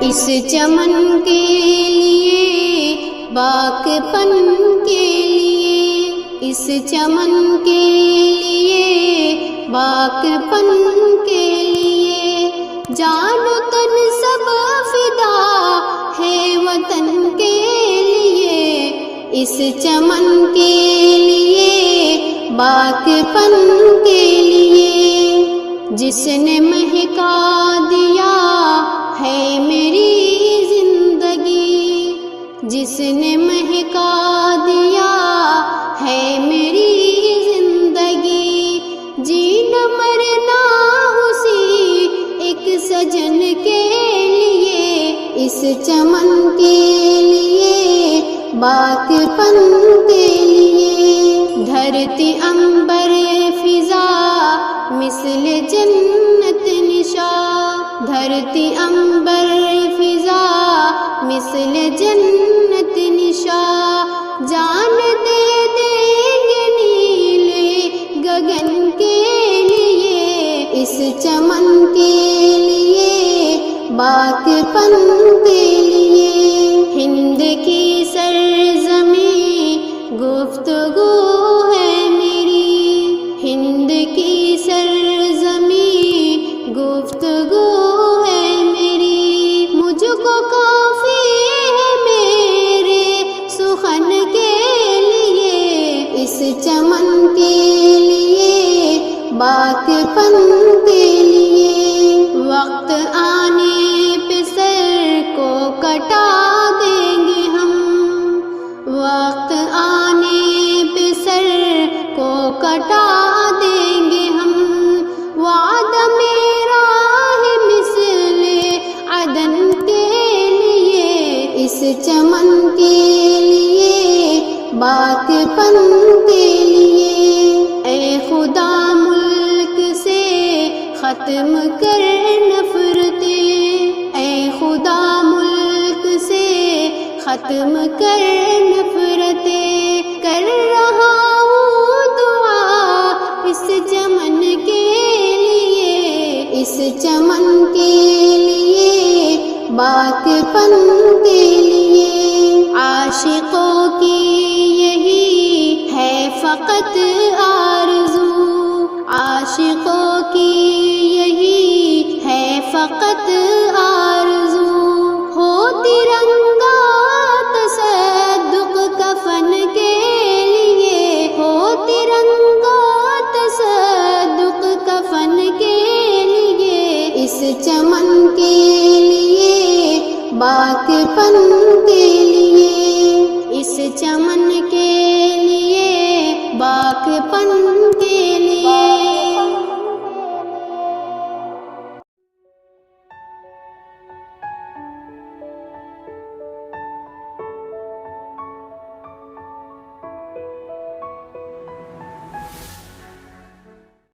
اس چمن کے لیے باغ پن کے لیے، اس چمن کے لیے باغ پن کے لیے، جان و تن سب فدا ہے وطن کے لیے، اس چمن کے لیے باغ پن کے لیے، جس نے مہکا دیا ہے میری زندگی، جس نے مہکا دیا ہے میری زندگی، جینا مرنا اسی ایک سجن کے لیے، اس چمن کے لیے باغ پن کے لیے، دھرتی عنبر فضا مثل جنت نشا، دھرتی عنبر فضا مثل جنت نشا، جان دے دیں گے نیلے گگن کے لیے، اس چمن کے لیے باغ پن کے لیے، ہند کی سرزمین گفتگو ہے میری، ہند کی سرزمین گفتگو ہے میری، مجھ کو کافی ہے میرے سخن کے لیے، اس چمن کے لیے باغ پن کے لیے، وقت آنے پہ سر کو کٹا دیں گے ہم، وقت آنے پہ سر کو کٹا دیں گے ہم، وعدہ میرا ہے مثل عدن کے لیے، اس چمن کے لیے باغ پن کے لیے، اے خدا ملک سے ختم کر نفرتیں، اے خدا ملک سے ختم کر نفرتیں، کر رہا ہوں دعا اس چمن کے لیے، اس چمن کے لیے باغ پن کے لیے، عاشقوں کی یہی ہے فقط آرزو، عاشقوں کی یہی ہے فقط آرزو، ہو ترنگا تصدق کفن کے لیے، ہو ترنگا تصدق کفن کے لیے، اس چمن کے لیے باغ پن کے لیے، اس چمن کے